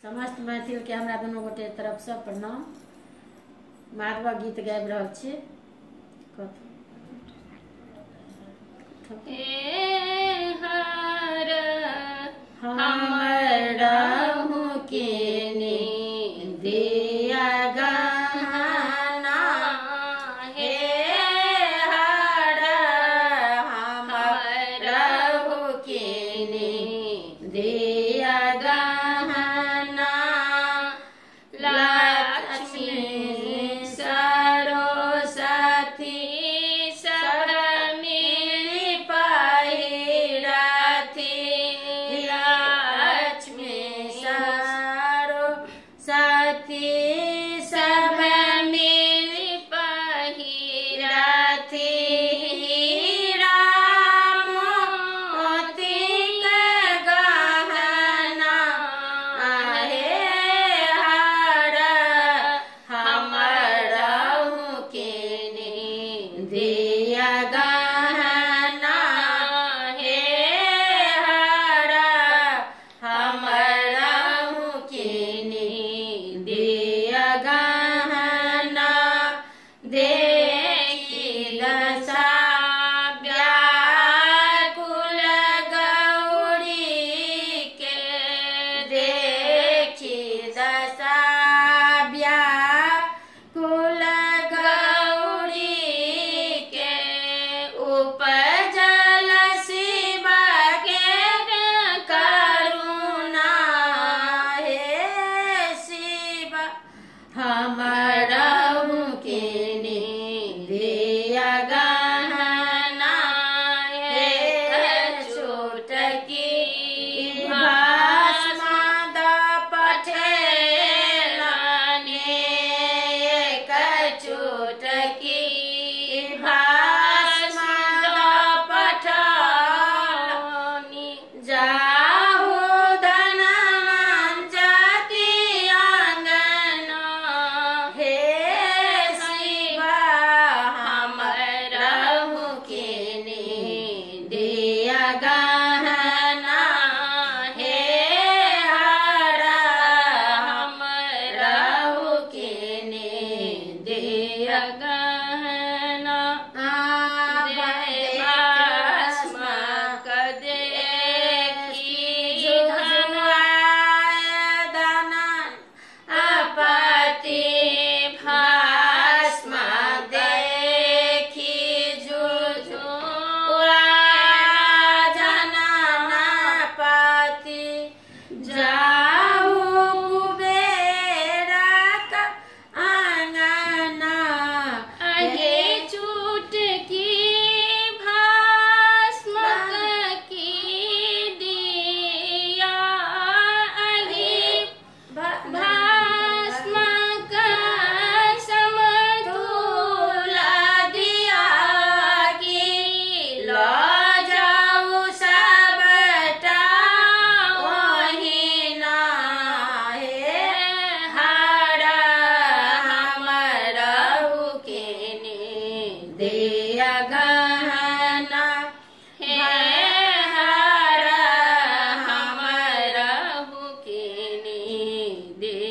समस्त मैथिल के हमरा दोनों गोटे तरफ से प्रणाम। माधवा गीत गाबि रहल छी। हर हमर रहु केने दिया गहना, हे हर हमर रहु केने दिया गहना, लक्ष्मी सरस्वती सब मिली पहिरथि, लक्ष्मी सरस्वती सब मिली पहिरथि, राम मोतीक गहना, हे हर हमर रहु केने दिया गहना, हे हर हमर रहु केने दिया गहना, देखी दशा व्याकुल गौरी के, देखी दशा व्याकुल गौरी के, उपजल शिव के करुणा, हे शिव हमर रहु केने दिया गहना, हे छोटकी भस्म द पठेलनि, एक छोटकी भस्म द पठौनी, जाहु धनंजय अंगना, हे शिव हमर रहु केने दिया गहना, हे हर हमर रहु केने दिया गहना, भस्म देखी झुझुआय दनन अपति, भस्म देखी झुझुआय जनन पति, जाहु कुबेरक अंगना, हे चुटकी भस्म की दिया, भस्म समतुल दिया की, लो जाऊ सबटा ओहिना, हे हर हमर रहु केने दिया गहना, हे हर हमर रहु केने दिया